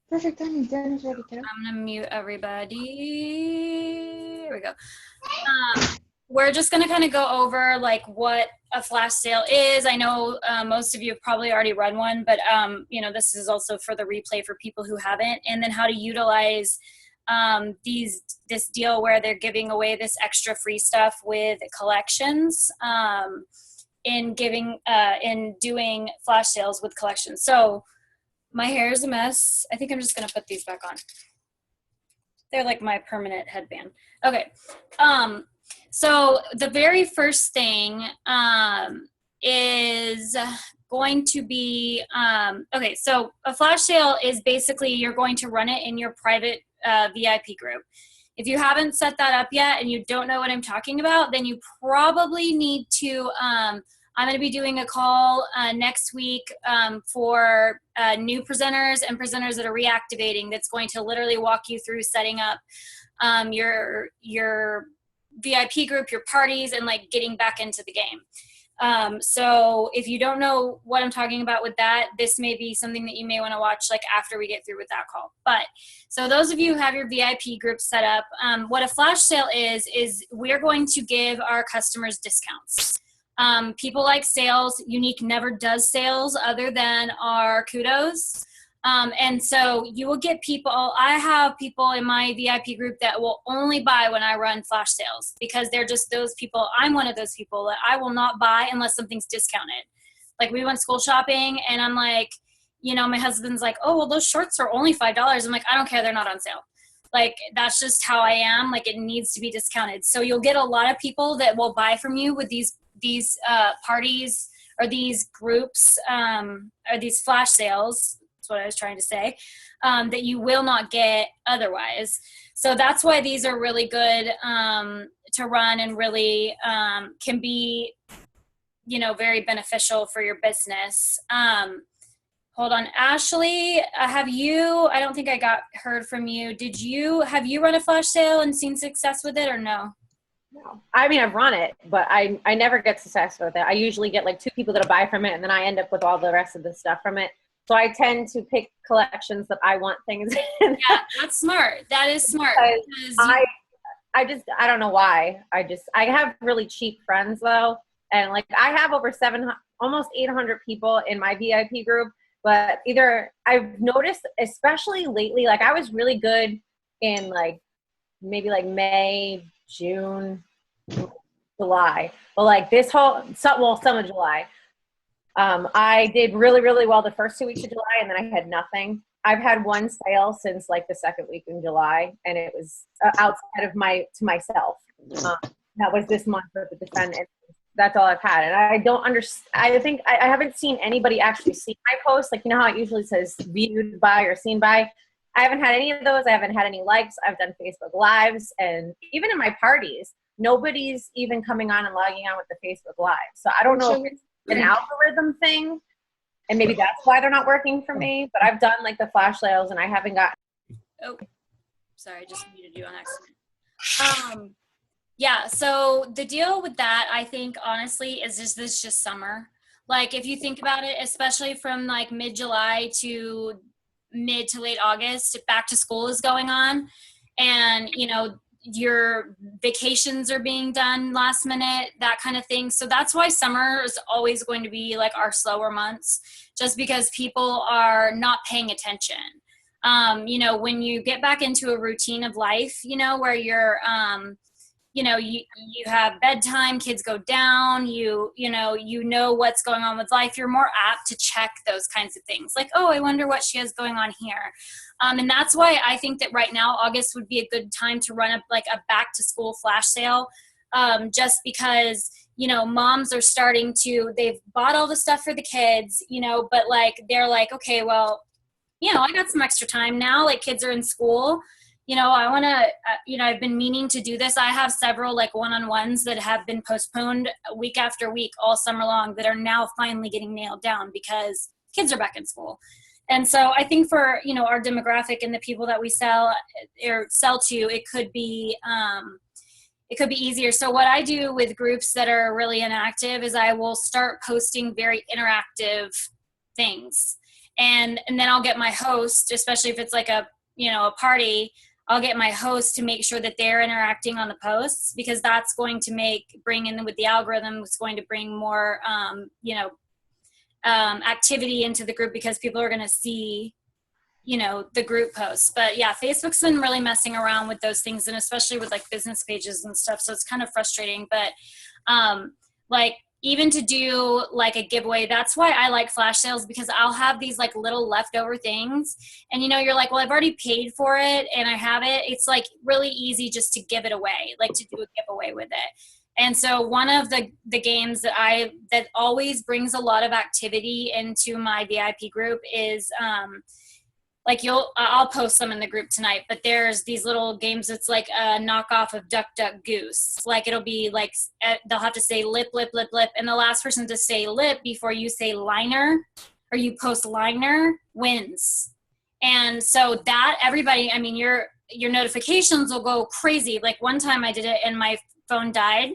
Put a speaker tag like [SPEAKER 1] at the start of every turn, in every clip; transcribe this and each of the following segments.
[SPEAKER 1] Perfect timing. Dinner's ready, kiddo.
[SPEAKER 2] I'm gonna mute everybody. Here we go. We're just gonna kind of go over like what a flash sale is. I know most of you have probably already run one, but this is also for the replay for people who haven't, and then how to utilize this deal where they're giving away this extra free stuff with collections in doing flash sales with collections. So my hair is a mess. I think I'm just gonna put these back on. They're like my permanent headband. Okay. So the very first thing is going to be, okay, so a flash sale is basically you're going to run it in your private VIP group. If you haven't set that up yet and you don't know what I'm talking about, then you probably need to, I'm going to be doing a call next week for new presenters and presenters that are reactivating that's going to literally walk you through setting up your VIP group, your parties, and like getting back into the game. So if you don't know what I'm talking about with that, this may be something that you may want to watch like after we get through with that call. But so those of you who have your VIP group set up, what a flash sale is we're going to give our customers discounts. People like sales. Unique never does sales other than our kudos. And so you will get people, I have people in my VIP group that will only buy when I run flash sales because they're just those people. I'm one of those people that I will not buy unless something's discounted. Like we went school shopping and I'm like, my husband's like, oh, well, those shorts are only $5. I'm like, I don't care. They're not on sale. Like, that's just how I am. Like, it needs to be discounted. So you'll get a lot of people that will buy from you with these parties or these groups or these flash sales. That's what I was trying to say, that you will not get otherwise. So that's why these are really good to run and really can be, very beneficial for your business. Hold on, Ashley, I don't think I heard from you. Have you run a flash sale and seen success with it or no?
[SPEAKER 1] No. I mean, I've run it, but I never get success with it. I usually get like 2 people that'll buy from it and then I end up with all the rest of the stuff from it. So I tend to pick collections that I want things in.
[SPEAKER 2] Yeah, that's smart. That is smart.
[SPEAKER 1] I don't know why. I have really cheap friends though. And like I have over almost 800 people in my VIP group, but either I've noticed, especially lately, like I was really good in like maybe like May, June, July. Well, like some of July. I did really, really well the first 2 weeks of July, and then I had nothing. I've had one sale since like the second week in July, and it was outside of to myself. That was this month with the defendant. That's all I've had, and I don't understand. I think I haven't seen anybody actually see my post. Like, how it usually says viewed by or seen by. I haven't had any of those. I haven't had any likes. I've done Facebook Lives, and even in my parties, nobody's even coming on and logging on with the Facebook Live. So I don't know if it's an algorithm thing, and maybe that's why they're not working for me. But I've done like the flash sales, and I haven't got.
[SPEAKER 2] Oh, sorry, I just muted you on accident. Yeah, so the deal with that, I think, honestly, is just summer. Like, if you think about it, especially from like mid-July to mid to late August, back to school is going on, and your vacations are being done last minute, that kind of thing. So that's why summer is always going to be like our slower months, just because people are not paying attention. When you get back into a routine of life, where you're you have bedtime, kids go down, you know what's going on with life, you're more apt to check those kinds of things. Like, oh, I wonder what she has going on here. And that's why I think that right now, August would be a good time to run a back to school flash sale. Just because, moms are they've bought all the stuff for the kids, but like, they're like, okay, well, I got some extra time now, like kids are in school. I want to, I've been meaning to do this. I have several like one-on-ones that have been postponed week after week all summer long that are now finally getting nailed down because kids are back in school. And so I think for, our demographic and the people that we sell to, it could be easier. So what I do with groups that are really inactive is I will start posting very interactive things. And then I'll get my host, especially if it's like a, you know, a party, I'll get my host to make sure that they're interacting on the posts, because that's going to bring in with the algorithm, it's going to bring more, activity into the group, because people are going to see, you know, the group posts. But yeah, Facebook's been really messing around with those things, and especially with like business pages and stuff. So it's kind of frustrating, but like even to do like a giveaway, that's why I like flash sales, because I'll have these like little leftover things, and you know, you're like, well, I've already paid for it and I have it. It's like really easy just to give it away, like to do a giveaway with it. And so one of the games that always brings a lot of activity into my VIP group is like I'll post them in the group tonight, but there's these little games. It's like a knockoff of Duck Duck Goose. Like it'll be like, they'll have to say lip, lip, lip, lip. And the last person to say lip before you say liner, or you post liner, wins. And so that everybody, I mean, your notifications will go crazy. Like one time I did it and my phone died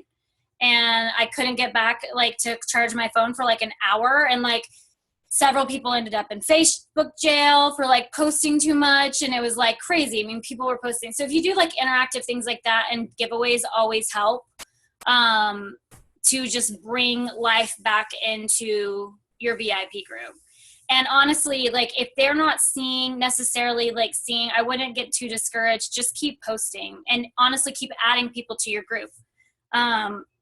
[SPEAKER 2] and I couldn't get back like to charge my phone for like an hour. And like, several people ended up in Facebook jail for like posting too much, and it was like crazy. I mean, people were posting. So if you do like interactive things like that, and giveaways always help to just bring life back into your VIP group. And honestly, like if they're not necessarily seeing, I wouldn't get too discouraged. Just keep posting, and honestly keep adding people to your group.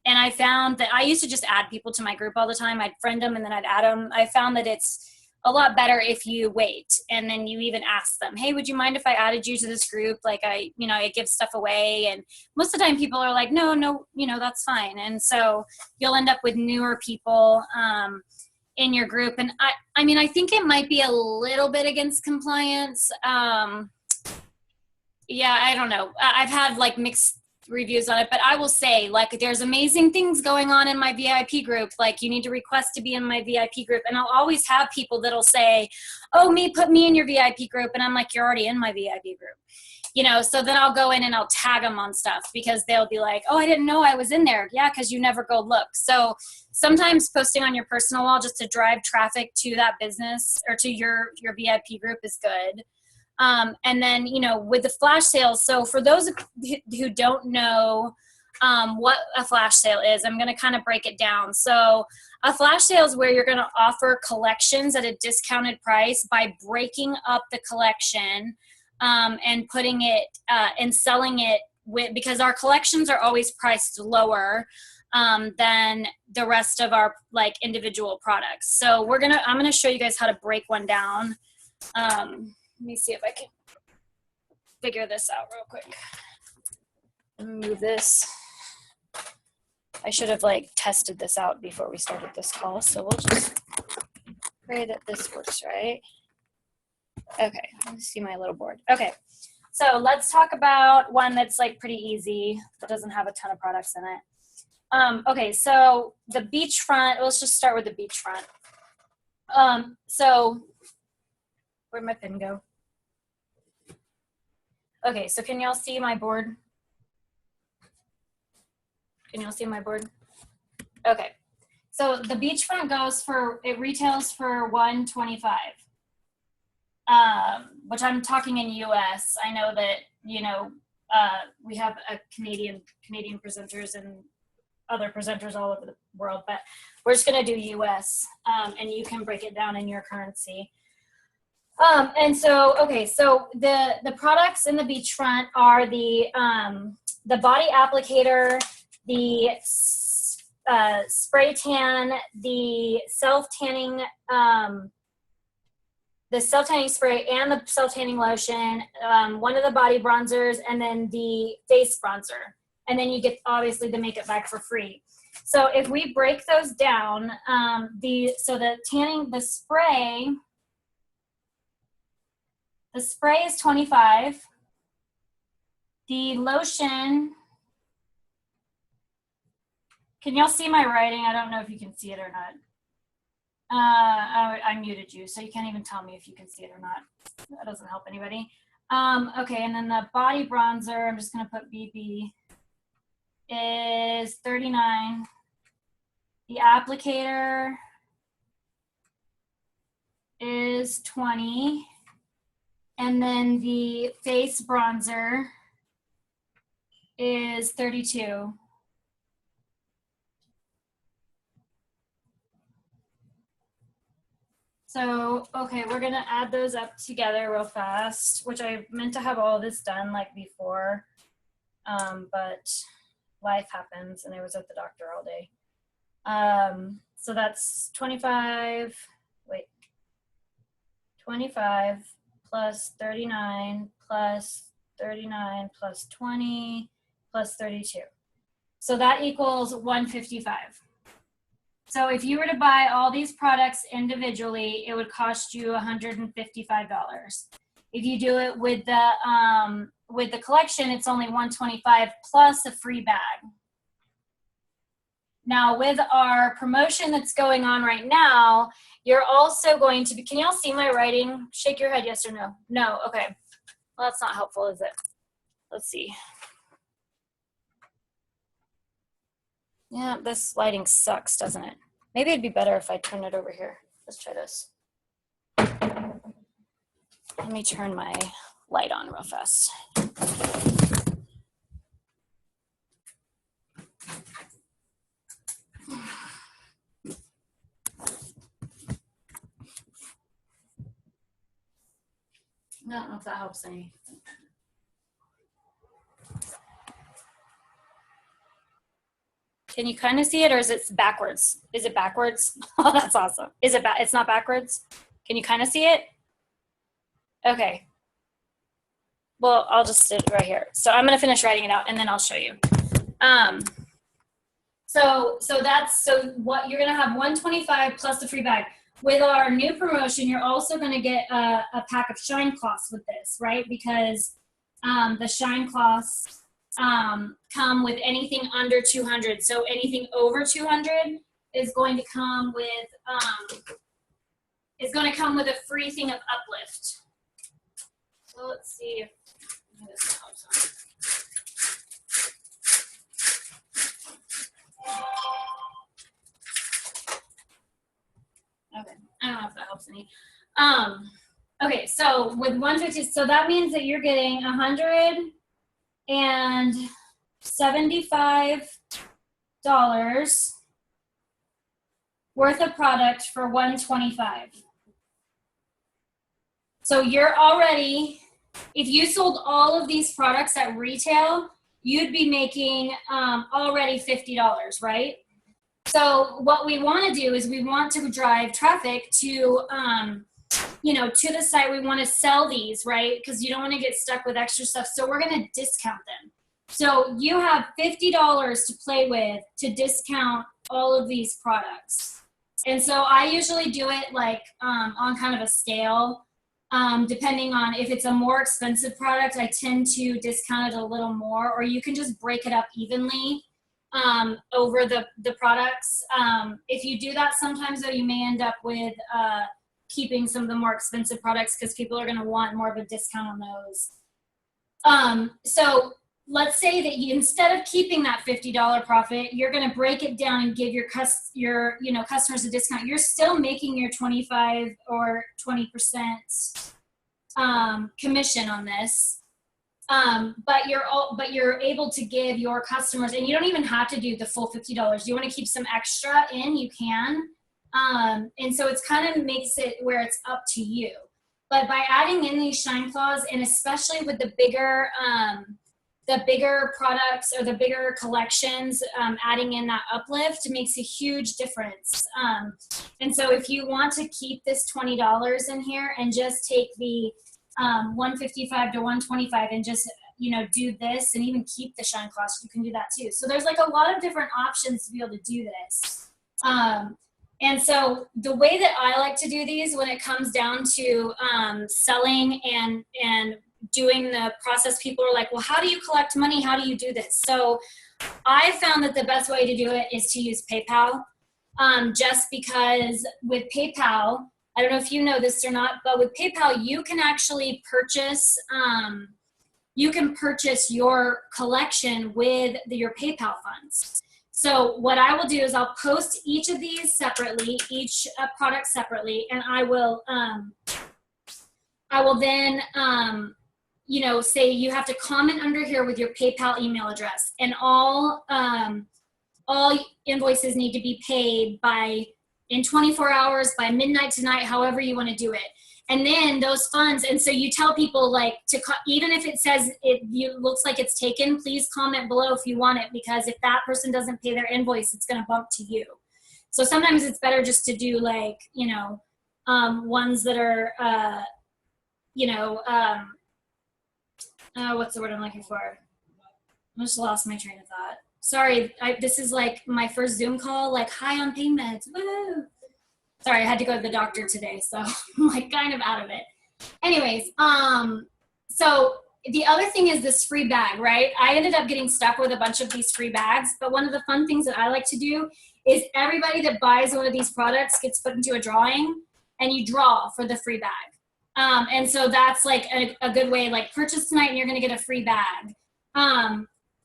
[SPEAKER 2] And I found that I used to just add people to my group all the time. I'd friend them and then I'd add them. I found that it's a lot better if you wait and then you even ask them, hey, would you mind if I added you to this group? Like I give stuff away. And most of the time people are like, no, that's fine. And so you'll end up with newer people in your group. And I mean, I think it might be a little bit against compliance. Yeah, I don't know. I've had like mixed reviews on it, but I will say like there's amazing things going on in my VIP group. Like you need to request to be in my VIP group, and I'll always have people that'll say, oh, put me in your VIP group, and I'm like, you're already in my VIP group, you know. So then I'll go in and I'll tag them on stuff, because they'll be like, oh, I didn't know I was in there. Yeah, because you never go look. So sometimes posting on your personal wall just to drive traffic to that business or to your VIP group is good. And then, you know, with the flash sales, so for those who don't know what a flash sale is, I'm going to kind of break it down. So a flash sale is where you're going to offer collections at a discounted price by breaking up the collection and putting it and selling it because our collections are always priced lower than the rest of our like individual products. So I'm going to show you guys how to break one down. Let me see if I can figure this out real quick. Let me move this. I should have like tested this out before we started this call. So we'll just pray that this works right. Okay, let me see my little board. Okay, so let's talk about one that's like pretty easy, that doesn't have a ton of products in it. Okay, so the beachfront, let's just start with the beachfront. So where'd my pen go? Okay, so can y'all see my board? Can y'all see my board? Okay, so the beachfront it retails for $125, which I'm talking in US. I know that, you know, we have Canadian presenters and other presenters all over the world, but we're just gonna do US, and you can break it down in your currency. And so, okay, so the products in the beachfront are the body applicator, the spray tan, the self-tanning spray, and the self-tanning lotion, one of the body bronzers, and then the face bronzer. And then you get, obviously, the makeup bag for free. So if we break those down, the spray is $25. The lotion, can y'all see my writing? I don't know if you can see it or not. I muted you, so you can't even tell me if you can see it or not. That doesn't help anybody. Okay, and then the body bronzer, I'm just gonna put BB, is $39. The applicator is 20. And then the face bronzer is 32. So, okay, we're gonna add those up together real fast, which I meant to have all this done like before, but life happens and I was at the doctor all day. So that's 25 plus 39 plus 39 plus 20 plus 32. So that equals 155. So if you were to buy all these products individually, it would cost you $155. If you do it with the collection, it's only $125 plus a free bag. Now with our promotion that's going on right now, you're also going to be, can y'all see my writing? Shake your head, yes or no? No, okay. Well, that's not helpful, is it? Let's see. Yeah, this lighting sucks, doesn't it? Maybe it'd be better if I turn it over here. Let's try this. Let me turn my light on real fast. I don't know if that helps any. Can you kind of see it, or is it backwards? Is it backwards? Oh, that's awesome. Is it it's not backwards? Can you kind of see it? Okay. Well, I'll just sit right here. So I'm going to finish writing it out and then I'll show you. So what you're going to have 125 plus the free bag. With our new promotion, you're also going to get a pack of shine cloths with this, right? Because the shine cloths come with anything under 200. So anything over 200 is going to come with a free thing of Uplift. So let's see if this helps on. Okay, I don't know if that helps any. Okay, so with 150, so that means that you're getting $175 worth of product for $125. So you're already, if you sold all of these products at retail, you'd be making already $50, right? So what we want to do is we want to drive traffic to, to the site. We want to sell these, right? Because you don't want to get stuck with extra stuff. So we're going to discount them. So you have $50 to play with to discount all of these products. And so I usually do it like on kind of a scale. Depending on if it's a more expensive product, I tend to discount it a little more, or you can just break it up evenly over the products. If you do that, sometimes though, you may end up with keeping some of the more expensive products because people are going to want more of a discount on those. So let's say that you, instead of keeping that $50 profit, you're going to break it down and give your customers a discount. You're still making your 25 or 20% commission on this, but you're able to give your customers, and you don't even have to do the full $50. You want to keep some extra in, you can, and so it's kind of makes it where it's up to you. But by adding in these shine claws, and especially with the bigger products or the bigger collections, adding in that uplift makes a huge difference. And so if you want to keep this $20 in here and just take the 155 to 125 and just, do this and even keep the shine cloths, you can do that too. So there's like a lot of different options to be able to do this. And so the way that I like to do these when it comes down to selling and doing the process, people are like, well, how do you collect money? How do you do this? So I found that the best way to do it is to use PayPal, just because with PayPal, I don't know if you know this or not, but with PayPal, you can actually purchase, your collection with your PayPal funds. So what I will do is I'll post each of these separately, each product separately, and I will then, you know, say you have to comment under here with your PayPal email address, and all invoices need to be paid in 24 hours by midnight tonight, however you want to do it. And then those funds, and so you tell people like even if it says it looks like it's taken, please comment below if you want it, because if that person doesn't pay their invoice, it's going to bump to you. So sometimes it's better just to do like, you know, ones that are, you know, what's the word I'm looking for? I just lost my train of thought. Sorry, this is like my first Zoom call, like high on pain meds, woo! Sorry, I had to go to the doctor today, so I'm like kind of out of it. Anyways, so the other thing is this free bag, right? I ended up getting stuck with a bunch of these free bags, but one of the fun things that I like to do is everybody that buys one of these products gets put into a drawing, and you draw for the free bag. And so that's like a good way, like purchase tonight and you're gonna get a free bag.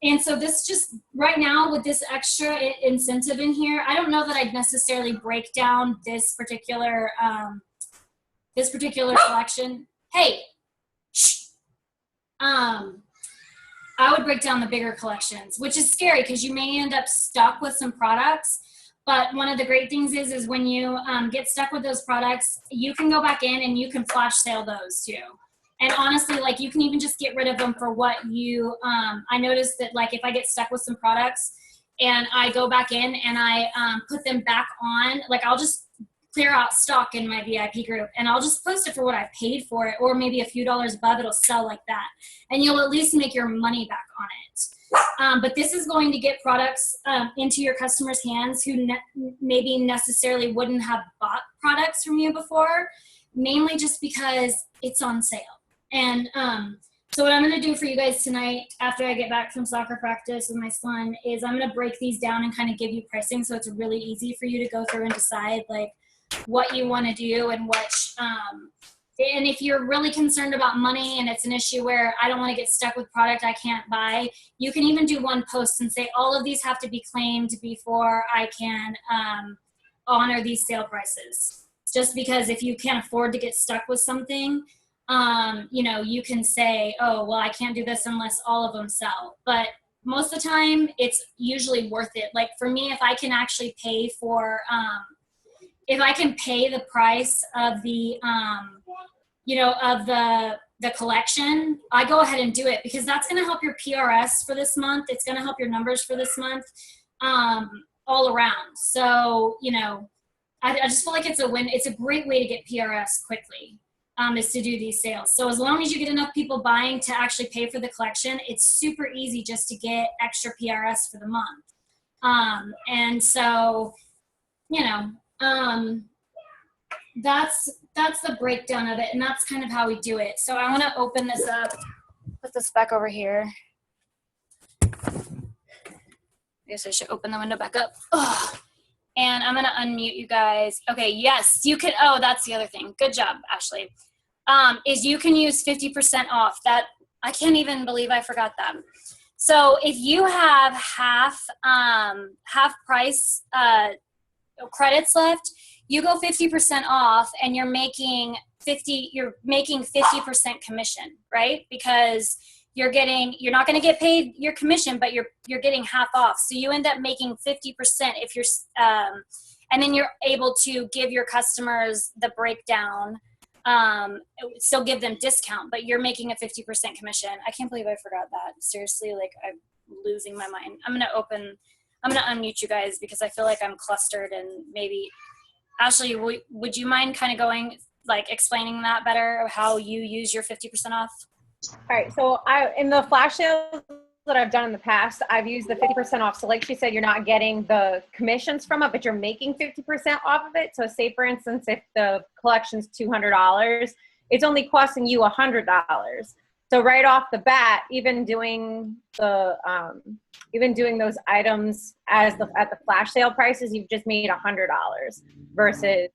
[SPEAKER 2] And so this just, right now with this extra incentive in here, I don't know that I'd necessarily break down this particular collection. Hey, shh. I would break down the bigger collections, which is scary because you may end up stuck with some products. But one of the great things is when you get stuck with those products, you can go back in and you can flash sale those too. And honestly, like you can even just get rid of them for what you, I noticed that like if I get stuck with some products and I go back in and I put them back on, like I'll just clear out stock in my VIP group and I'll just post it for what I paid for it, or maybe a few dollars above, it'll sell like that. And you'll at least make your money back on it. But this is going to get products into your customers' hands who maybe necessarily wouldn't have bought products from you before, mainly just because it's on sale. And so what I'm going to do for you guys tonight after I get back from soccer practice with my son is I'm going to break these down and kind of give you pricing so it's really easy for you to go through and decide like what you want to do and and if you're really concerned about money and it's an issue where I don't want to get stuck with product I can't buy, you can even do one post and say all of these have to be claimed before I can honor these sale prices. Just because if you can't afford to get stuck with something, you know, you can say, oh, well, I can't do this unless all of them sell. But most of the time, it's usually worth it. Like for me, if I can actually pay for, if I can pay the price of the, you know, of the collection, I go ahead and do it because that's going to help your PRS for this month. It's going to help your numbers for this month, all around. So, you know, I just feel like it's a win. It's a great way to get PRS quickly. Is to do these sales. So as long as you get enough people buying to actually pay for the collection, it's super easy just to get extra PRS for the month. And so, you know, that's the breakdown of it, and that's kind of how we do it. So I want to open this up, put this back over here. I guess I should open the window back up. Ugh. And I'm going to unmute you guys. Okay, yes, you can. Oh, that's the other thing. Good job, Ashley. Is you can use 50% off. That I can't even believe I forgot that. So if you have half price credits left, you go 50% off and you're making 50% commission, right? Because you're not going to get paid your commission, but you're getting half off. So you end up making 50% if you're, and then you're able to give your customers the breakdown, still give them discount, but you're making a 50% commission. I can't believe I forgot that. Seriously, like I'm losing my mind. I'm going to unmute you guys because I feel like I'm clustered, and maybe Ashley, would you mind kind of going, like explaining that better, how you use your 50% off?
[SPEAKER 1] All right, so in the flash sales that I've done in the past, I've used the 50% off. So like she said, you're not getting the commissions from it, but you're making 50% off of it. So say for instance, if the collection's $200, it's only costing you $100. So right off the bat, even doing those items at the flash sale prices, you've just made $100 versus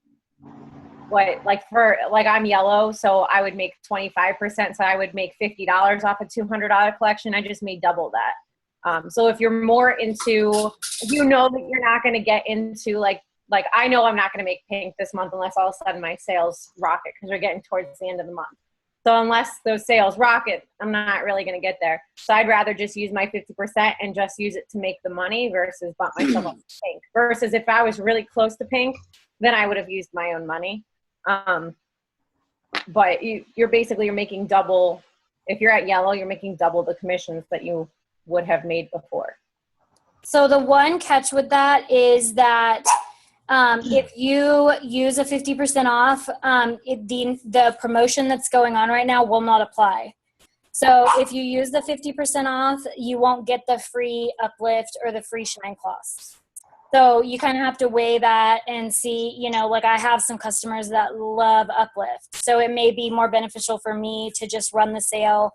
[SPEAKER 1] I'm yellow, so I would make 25%. So I would make $50 off a $200 collection. I just made double that. So if you're more into, if you know that you're not going to get into like I know I'm not going to make pink this month unless all of a sudden my sales rocket because we're getting towards the end of the month. So unless those sales rocket, I'm not really going to get there. So I'd rather just use my 50% and just use it to make the money versus bump myself up to pink. Versus if I was really close to pink, then I would have used my own money. But you're making double. If you're at yellow, you're making double the commissions that you would have made before.
[SPEAKER 2] So the one catch with that is that if you use a 50% off, the promotion that's going on right now will not apply. So if you use the 50% off, you won't get the free uplift or the free shine cloths. So you kind of have to weigh that and see, you know, like I have some customers that love uplift. So it may be more beneficial for me to just run the sale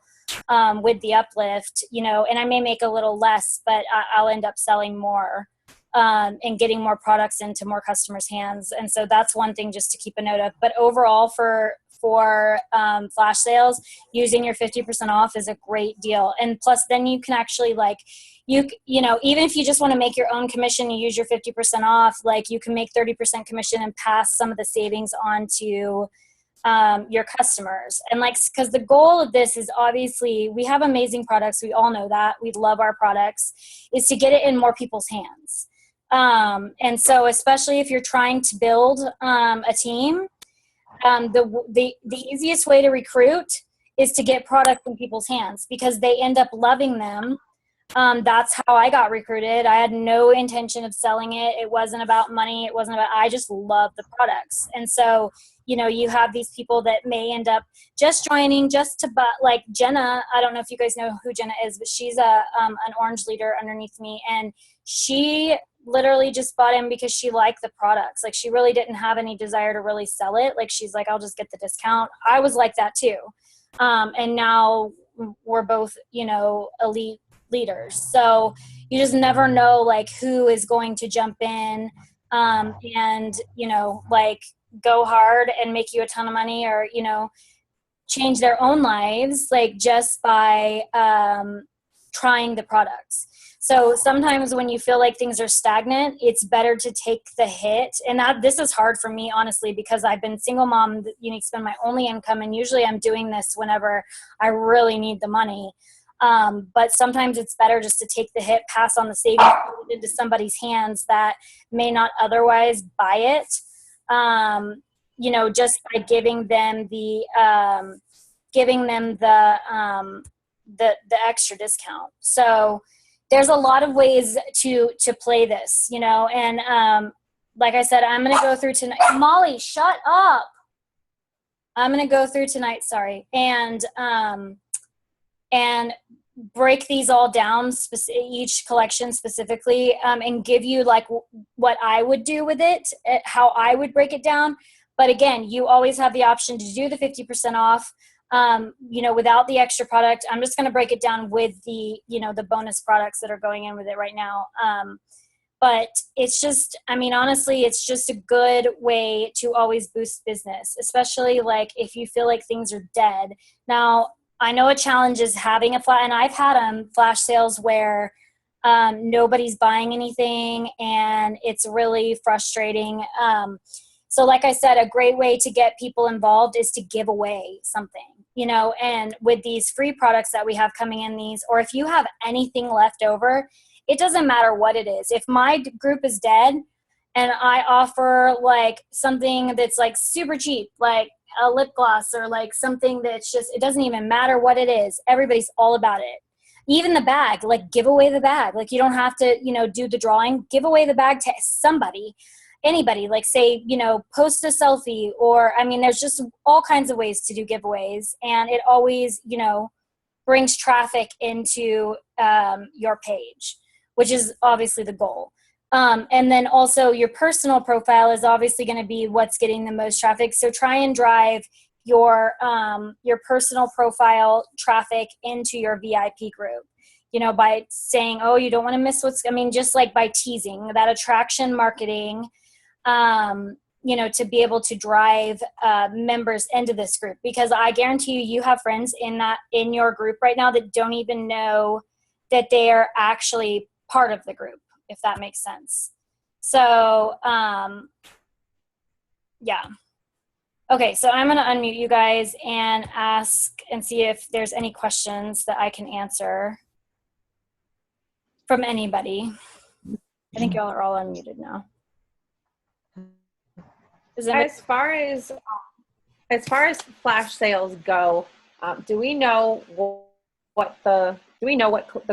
[SPEAKER 2] with the uplift, you know, and I may make a little less, but I'll end up selling more and getting more products into more customers' hands. And so that's one thing just to keep a note of. But overall for flash sales, using your 50% off is a great deal. And plus then you can actually like, you know, even if you just want to make your own commission, you use your 50% off, like you can make 30% commission and pass some of the savings on to your customers. And like, because the goal of this is obviously we have amazing products. We all know that. We love our products, is to get it in more people's hands. And so especially if you're trying to build a team, the easiest way to recruit is to get product in people's hands because they end up loving them. That's how I got recruited. I had no intention of selling it. It wasn't about money. It wasn't about, I just love the products. And so, you know, you have these people that may end up just joining just to, like Jenna, I don't know if you guys know who Jenna is, but she's an orange leader underneath me. And she literally just bought in because she liked the products. Like she really didn't have any desire to really sell it. Like she's like, I'll just get the discount. I was like that too. And now we're both, you know, elite leaders. So you just never know like who is going to jump in and, you know, like go hard and make you a ton of money or, you know, change their own lives, like just by trying the products. So sometimes when you feel like things are stagnant, it's better to take the hit. And this is hard for me, honestly, because I've been single mom, you know, spend my only income. And usually I'm doing this whenever I really need the money. But sometimes it's better just to take the hit, pass on the savings into somebody's hands that may not otherwise buy it. You know, just by giving them the extra discount. So there's a lot of ways to play this, you know, and like I said, I'm going to go through tonight. Molly, shut up. I'm going to go through tonight. Sorry. And break these all down, each collection specifically, and give you like what I would do with it, how I would break it down. But again, you always have the option to do the 50% off, you know, without the extra product. I'm just going to break it down with the, you know, the bonus products that are going in with it right now. But it's just, I mean, honestly, it's just a good way to always boost business, especially like if you feel like things are dead. Now, I know a challenge is having a flash, and I've had flash sales where nobody's buying anything and it's really frustrating. So like I said, a great way to get people involved is to give away something, you know, and with these free products that we have coming in these, or if you have anything left over, it doesn't matter what it is. If my group is dead and I offer like something that's like super cheap, like a lip gloss or like something that's just, it doesn't even matter what it is. Everybody's all about it. Even the bag, like give away the bag. Like you don't have to, you know, do the drawing, give away the bag to somebody, anybody, like say, you know, post a selfie or, I mean, there's just all kinds of ways to do giveaways and it always, you know, brings traffic into your page, which is obviously the goal. And then also your personal profile is obviously going to be what's getting the most traffic. So try and drive your personal profile traffic into your VIP group, you know, by saying, oh, you don't want to miss just like by teasing that attraction marketing, you know, to be able to drive members into this group, because I guarantee you have friends in your group right now that don't even know that they are actually part of the group, if that makes sense. So, yeah. Okay, so I'm going to unmute you guys and ask and see if there's any questions that I can answer from anybody. I think y'all are all unmuted now.
[SPEAKER 1] As far as flash sales go, do we know what the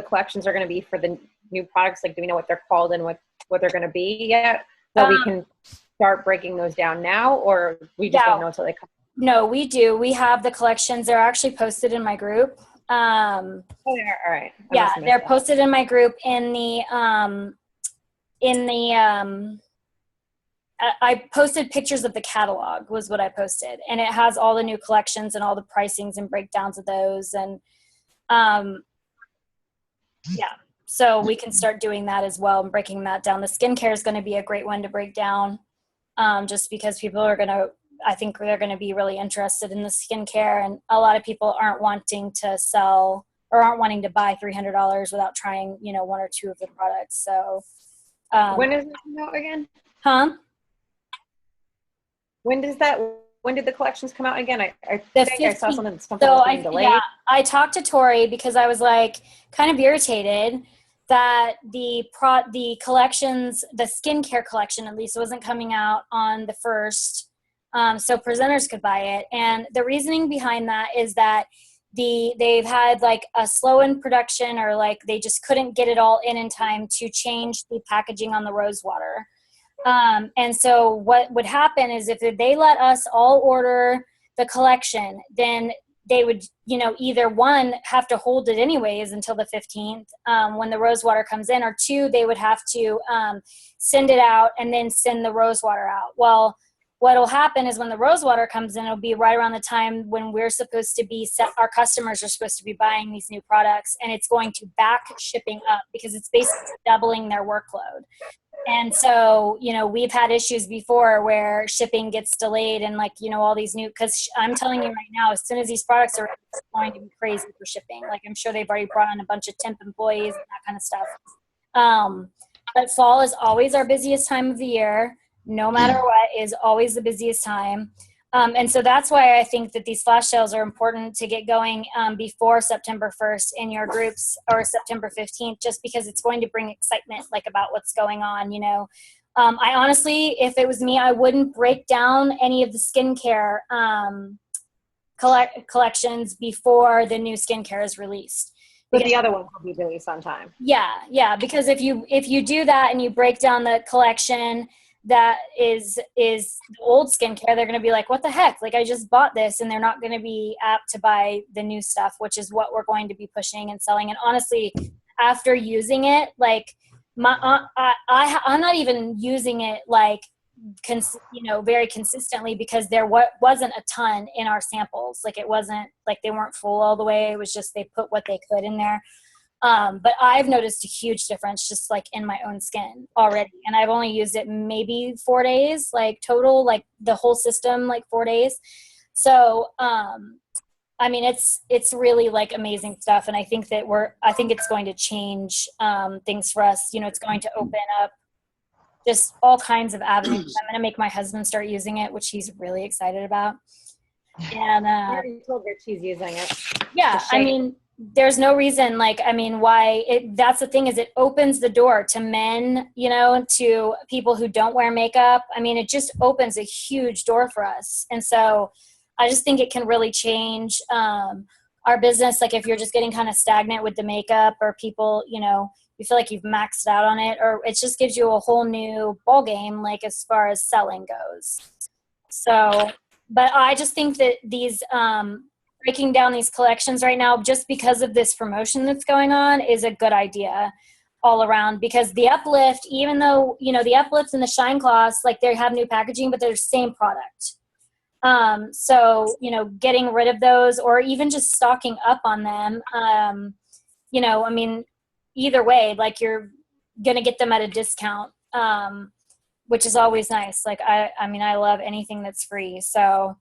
[SPEAKER 1] collections are going to be for the new products? Like, do we know what they're called and what they're going to be yet? So we can start breaking those down now, or we just don't know until they come?
[SPEAKER 2] No, we do. We have the collections. They're actually posted in my group.
[SPEAKER 1] All right.
[SPEAKER 2] Yeah, they're posted in my group I posted pictures of the catalog was what I posted, and it has all the new collections and all the pricings and breakdowns of those. And yeah, so we can start doing that as well and breaking that down. The skincare is going to be a great one to break down, just because people are I think they're going to be really interested in the skincare, and a lot of people aren't wanting to sell or aren't wanting to buy $300 without trying, one or two of the products. So
[SPEAKER 1] when is it come out again?
[SPEAKER 2] Huh?
[SPEAKER 1] When did the collections come out again? I think I saw something was being delayed.
[SPEAKER 2] Yeah, I talked to Tori because I was kind of irritated that the collections, the skincare collection at least, wasn't coming out on the 1st, so presenters could buy it. And the reasoning behind that is that they've had a slow in production, or they just couldn't get it all in time to change the packaging on the rose water. And so what would happen is if they let us all order the collection, then they would, either one, have to hold it anyways until the 15th when the rose water comes in, or two, they would have to send it out and then send the rose water out. Well, what will happen is when the rose water comes in, it'll be right around the time when we're supposed to be our customers are supposed to be buying these new products, and it's going to back shipping up because it's basically doubling their workload. And so, we've had issues before where shipping gets delayed and all these because I'm telling you right now, as soon as these products are, it's going to be crazy for shipping. I'm sure they've already brought on a bunch of temp employees and that kind of stuff. But fall is always our busiest time of the year. No matter what, is always the busiest time. And so that's why I think that these flash sales are important to get going before September 1st in your groups, or September 15th, just because it's going to bring excitement about what's going on. I honestly, if it was me, I wouldn't break down any of the skincare collections before the new skincare is released.
[SPEAKER 1] But the other ones will be released on time.
[SPEAKER 2] Yeah, because if you do that and you break down the collection that is the old skincare, they're going to be like, what the heck? I just bought this, and they're not going to be apt to buy the new stuff, which is what we're going to be pushing and selling. And honestly, after using it, I'm not even using it very consistently, because there wasn't a ton in our samples. It wasn't they weren't full all the way. It was just they put what they could in there. But I've noticed a huge difference just in my own skin already. And I've only used it maybe 4 days, total, the whole system, 4 days. So, it's really amazing stuff. And I think that it's going to change, things for us. It's going to open up just all kinds of avenues. I'm going to make my husband start using it, which he's really excited about. And,
[SPEAKER 1] I already told her she's using it.
[SPEAKER 2] Yeah. There's no reason, why that's the thing, is it opens the door to men, to people who don't wear makeup. It just opens a huge door for us. And so I just think it can really change our business. If you're just getting kind of stagnant with the makeup, or people, you feel like you've maxed out on it, or it just gives you a whole new ball game, as far as selling goes. So, but I just think that these, breaking down these collections right now, just because of this promotion that's going on, is a good idea all around. Because the Uplift, even though, the Uplift and the Shine Gloss, they have new packaging, but they're the same product. So, getting rid of those, or even just stocking up on them, either way, you're going to get them at a discount, which is always nice. I love anything that's free. So,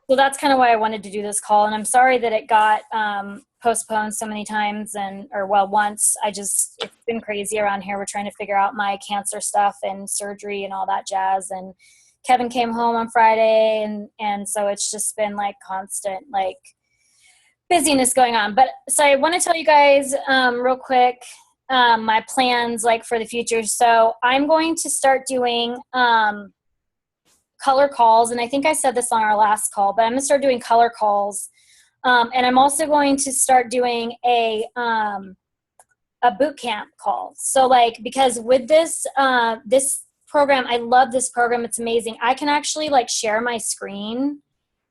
[SPEAKER 2] So that's kind of why I wanted to do this call. And I'm sorry that it got postponed so many times once. It's been crazy around here. We're trying to figure out my cancer stuff and surgery and all that jazz. And Kevin came home on Friday. And so it's just been like constant, like busyness going on. But so I want to tell you guys real quick, my plans like for the future. So I'm going to start doing color calls, and I think I said this on our last call, but I'm gonna start doing color calls, and I'm also going to start doing a boot camp call. So like, because with this this program, I love this program, it's amazing. I can actually like share my screen.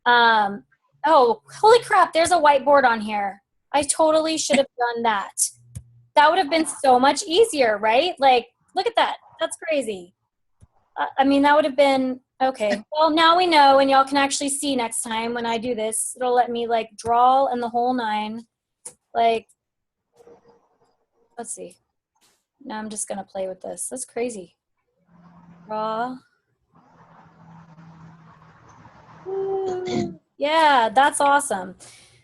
[SPEAKER 2] Oh, holy crap, there's a whiteboard on here. I totally should have done that. That would have been so much easier, right? Like, look at that. That's crazy. I mean, that would have been, okay. Well, now we know, and y'all can actually see next time when I do this. It'll let me like draw and the whole nine. Like, let's see. Now I'm just going to play with this. That's crazy. Draw. Woo. Yeah, that's awesome.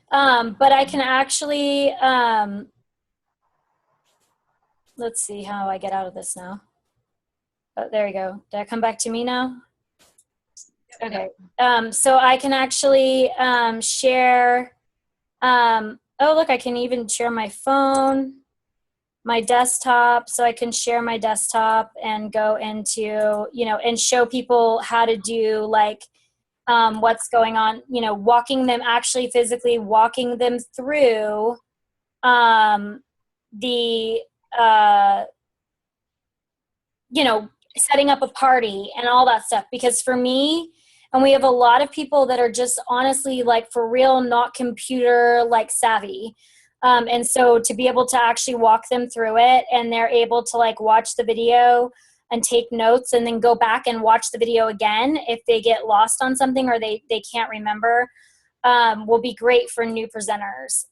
[SPEAKER 2] But I can actually, let's see how I get out of this now. Oh, there we go. Did I come back to me now? Okay. So I can actually share. Oh, look, I can even share my phone, my desktop. So I can share my desktop and go into, and show people how to do like what's going on, walking them, actually physically walking them through the, setting up a party and all that stuff. Because for me, and we have a lot of people that are just honestly like for real, not computer like savvy. And so to be able to actually walk them through it, and they're able to like watch the video and take notes and then go back and watch the video again if they get lost on something or they can't remember, will be great for new presenters.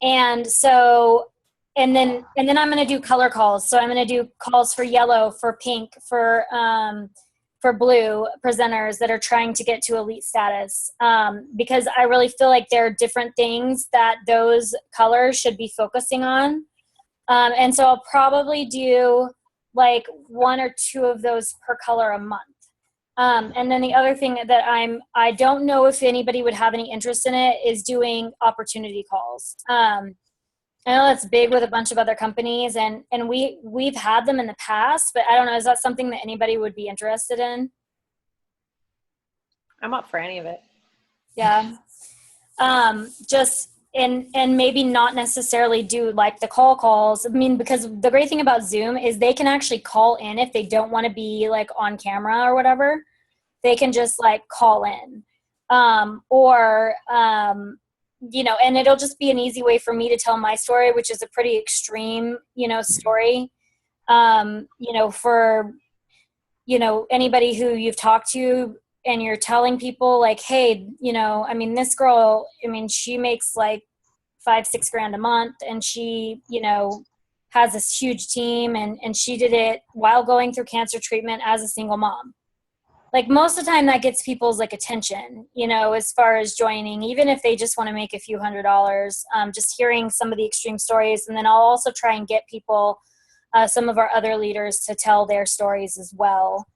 [SPEAKER 2] And so, and then I'm going to do color calls. So I'm going to do calls for yellow, for pink, for blue presenters that are trying to get to elite status. Because I really feel like there are different things that those colors should be focusing on. And so I'll probably do like 1 or 2 of those per color a month. And then the other thing that I don't know if anybody would have any interest in it is doing opportunity calls. I know that's big with a bunch of other companies, and we've had them in the past, but I don't know, is that something that anybody would be interested in?
[SPEAKER 1] I'm up for any of it.
[SPEAKER 2] Yeah. Just, and maybe not necessarily do like the calls. I mean, because the great thing about Zoom is they can actually call in if they don't want to be like on camera or whatever. They can just like call in. And it'll just be an easy way for me to tell my story, which is a pretty extreme, story. For, anybody who you've talked to and you're telling people like, hey, this girl, she makes like $5-6 grand a month, and she, has this huge team, and she did it while going through cancer treatment as a single mom. Like most of the time that gets people's like attention, as far as joining, even if they just want to make a few $100s, just hearing some of the extreme stories. And then I'll also try and get people, some of our other leaders to tell their stories as well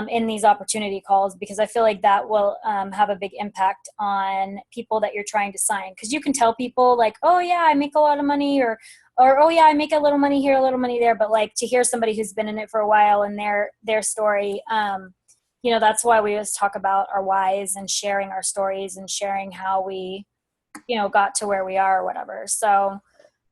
[SPEAKER 2] in these opportunity calls, because I feel like that will have a big impact on people that you're trying to sign. Because you can tell people like, oh yeah, I make a lot of money, or oh yeah, I make a little money here, a little money there. But like to hear somebody who's been in it for a while and their story, that's why we always talk about our whys and sharing our stories and sharing how we, got to where we are or whatever. So,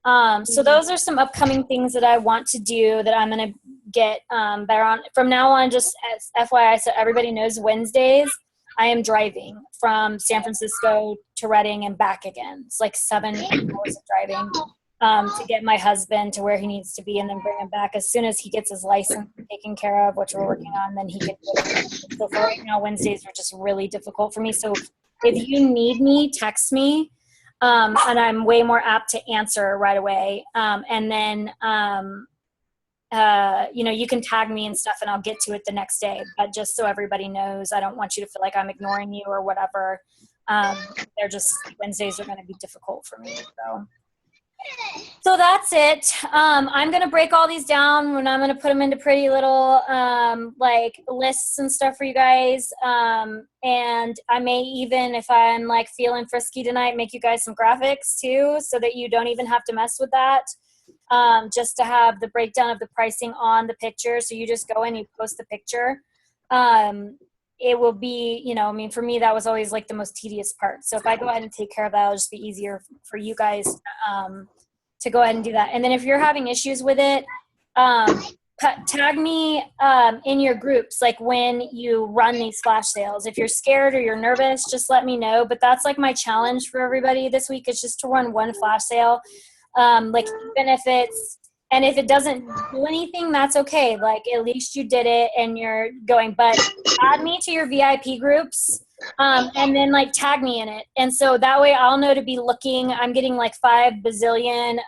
[SPEAKER 2] so those are some upcoming things that I want to do that I'm going to get better on. From now on, just as FYI, so everybody knows, Wednesdays, I am driving from San Francisco to Reading and back again. It's like 7 hours of driving to get my husband to where he needs to be, and then bring him back as soon as he gets his license taken care of, which we're working on. Then he can. So for right now, Wednesdays are just really difficult for me. So if you need me, text me, and I'm way more apt to answer right away. And then you can tag me and stuff and I'll get to it the next day, but just so everybody knows, I don't want you to feel like I'm ignoring you or whatever. They're just, Wednesdays are going to be difficult for me. So that's it. I'm going to break all these down and I'm going to put them into pretty little, like lists and stuff for you guys. And I may even, if I'm like feeling frisky tonight, make you guys some graphics too, so that you don't even have to mess with that. Just to have the breakdown of the pricing on the picture. So you just go in, you post the picture. It will be, for me, that was always like the most tedious part. So if I go ahead and take care of that, it'll just be easier for you guys to go ahead and do that. And then if you're having issues with it, tag me in your groups, like when you run these flash sales. If you're scared or you're nervous, just let me know. But that's like my challenge for everybody this week, is just to run one flash sale. Like even if if it doesn't do anything, that's okay. Like at least you did it and you're going, but add me to your VIP groups, and then like tag me in it. And so that way I'll know to be looking. I'm getting like 5 bazillion,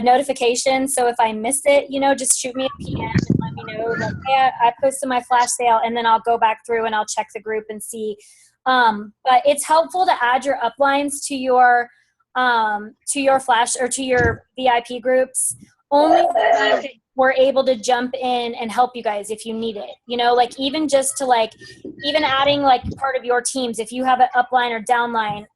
[SPEAKER 2] notifications. So if I miss it, just shoot me a PM and let me know, like, hey, I posted my flash sale, and then I'll go back through and I'll check the group and see. But it's helpful to add your uplines to your flash or to your VIP groups, only because we're able to jump in and help you guys if you need it. Like even just to like, even adding like part of your teams, if you have an upline or downline,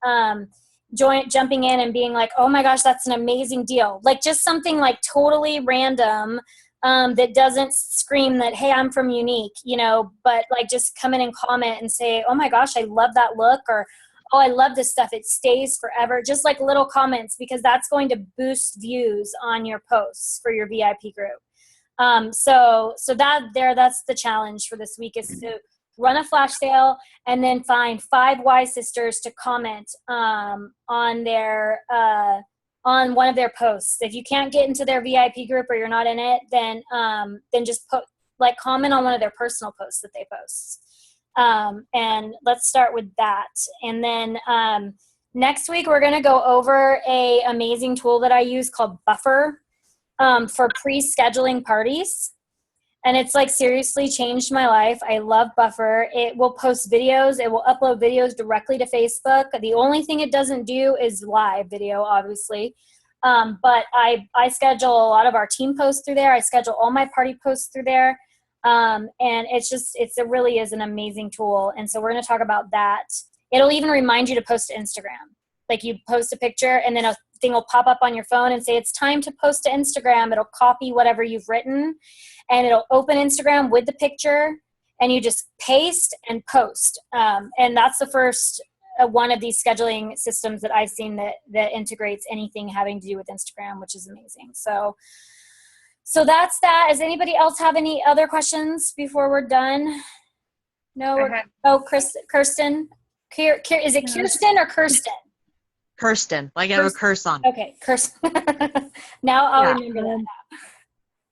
[SPEAKER 2] jumping in and being like, oh my gosh, that's an amazing deal. Like just something like totally random, that doesn't scream that, hey, I'm from Younique, but like just come in and comment and say, oh my gosh, I love that look, or oh, I love this stuff. It stays forever. Just like little comments, because that's going to boost views on your posts for your VIP group. So that's the challenge for this week, is to run a flash sale and then find 5 Y sisters to comment on their on one of their posts. If you can't get into their VIP group or you're not in it, then just comment on one of their personal posts that they post. And let's start with that. And then next week we're going to go over a amazing tool that I use called Buffer for pre-scheduling parties. And it's like seriously changed my life. I love Buffer. It will post videos. It will upload videos directly to Facebook. The only thing it doesn't do is live video, obviously. But I schedule a lot of our team posts through there. I schedule all my party posts through there. And it really is an amazing tool. And so we're going to talk about that. It'll even remind you to post to Instagram. Like you post a picture and then a thing will pop up on your phone and say, it's time to post to Instagram. It'll copy whatever you've written and it'll open Instagram with the picture, and you just paste and post. And that's the first one of these scheduling systems that I've seen that integrates anything having to do with Instagram, which is amazing. So that's that. Does anybody else have any other questions before we're done? No? Kirsten? Is it Kirsten or Kirsten?
[SPEAKER 3] Kirsten. Like I have a curse on.
[SPEAKER 2] Okay, Kirsten. Now I'll remember that.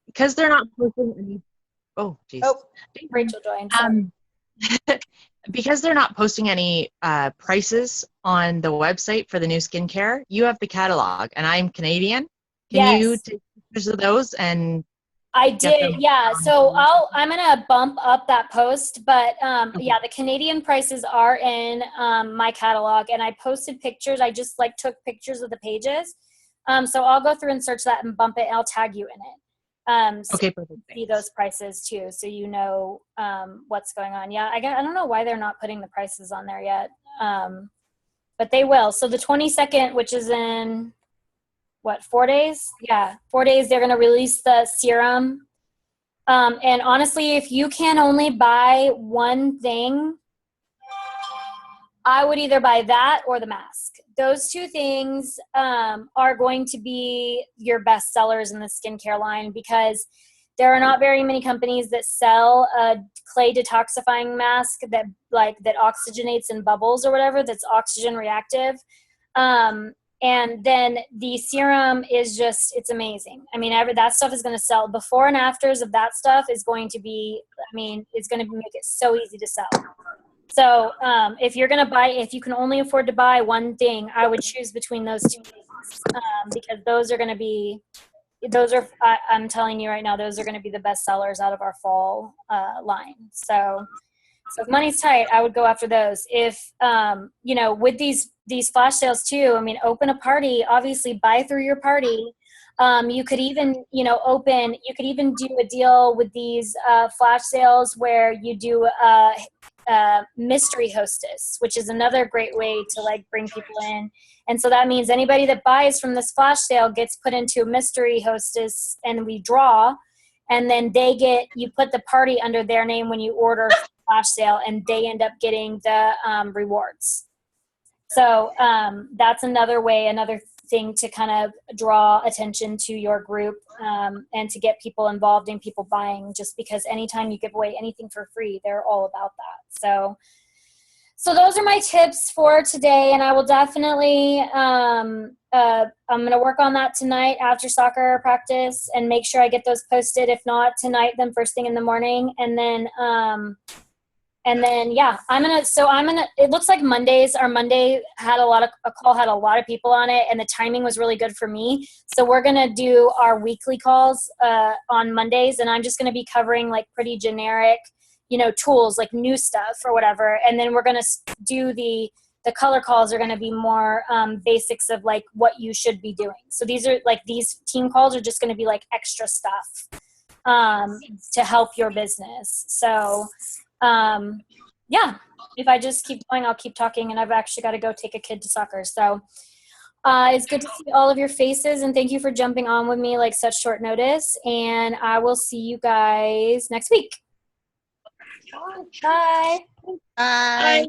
[SPEAKER 3] Because they're not posting any. Oh, geez.
[SPEAKER 2] Oh, Rachel joined.
[SPEAKER 3] Because they're not posting any prices on the website for the new skincare, you have the catalog, and I'm Canadian. Can you take pictures of those? And
[SPEAKER 2] I did, yeah. So I'm gonna bump up that post, but yeah, the Canadian prices are in my catalog, and I posted pictures. I just like took pictures of the pages, so I'll go through and search that and bump it. And I'll tag you in it. So
[SPEAKER 3] okay, perfect.
[SPEAKER 2] See those prices too, so you know what's going on. Yeah, I don't know why they're not putting the prices on there yet, but they will. So the 22nd, which is in 4 days? Yeah, 4 days. They're going to release the serum. And honestly, if you can only buy one thing, I would either buy that or the mask. Those 2 things are going to be your best sellers in the skincare line, because there are not very many companies that sell a clay detoxifying mask that oxygenates and bubbles or whatever, that's oxygen reactive. And then the serum is just, it's amazing. I mean, that stuff is going to sell. Before and afters of that stuff is going to be, it's going to make it so easy to sell. So if you can only afford to buy one thing, I would choose between those 2 things, because those are going to be those are, I'm telling you right now, those are going to be the best sellers out of our fall line. So if money's tight, I would go after those. If, with these flash sales too, I mean, open a party, obviously buy through your party. You could even, you could even do a deal with these flash sales where you do a mystery hostess, which is another great way to like bring people in. And so that means anybody that buys from this flash sale gets put into a mystery hostess, and we draw, and then you put the party under their name when you order flash sale, and they end up getting the rewards. So that's another way, another thing to kind of draw attention to your group and to get people involved and people buying, just because anytime you give away anything for free, they're all about that. So those are my tips for today, and I will definitely, I'm going to work on that tonight after soccer practice and make sure I get those posted. If not tonight, then first thing in the morning. And then, yeah, it looks like our Monday had a call had a lot of people on it, and the timing was really good for me. So we're going to do our weekly calls on Mondays, and I'm just going to be covering like pretty generic, tools like new stuff or whatever. And then we're going to do the color calls are going to be more basics of like what you should be doing. So these team calls are just going to be like extra stuff to help your business. So yeah, if I just keep going, I'll keep talking, and I've actually got to go take a kid to soccer. So it's good to see all of your faces, and thank you for jumping on with me like such short notice, and I will see you guys next week. Bye.
[SPEAKER 3] Bye.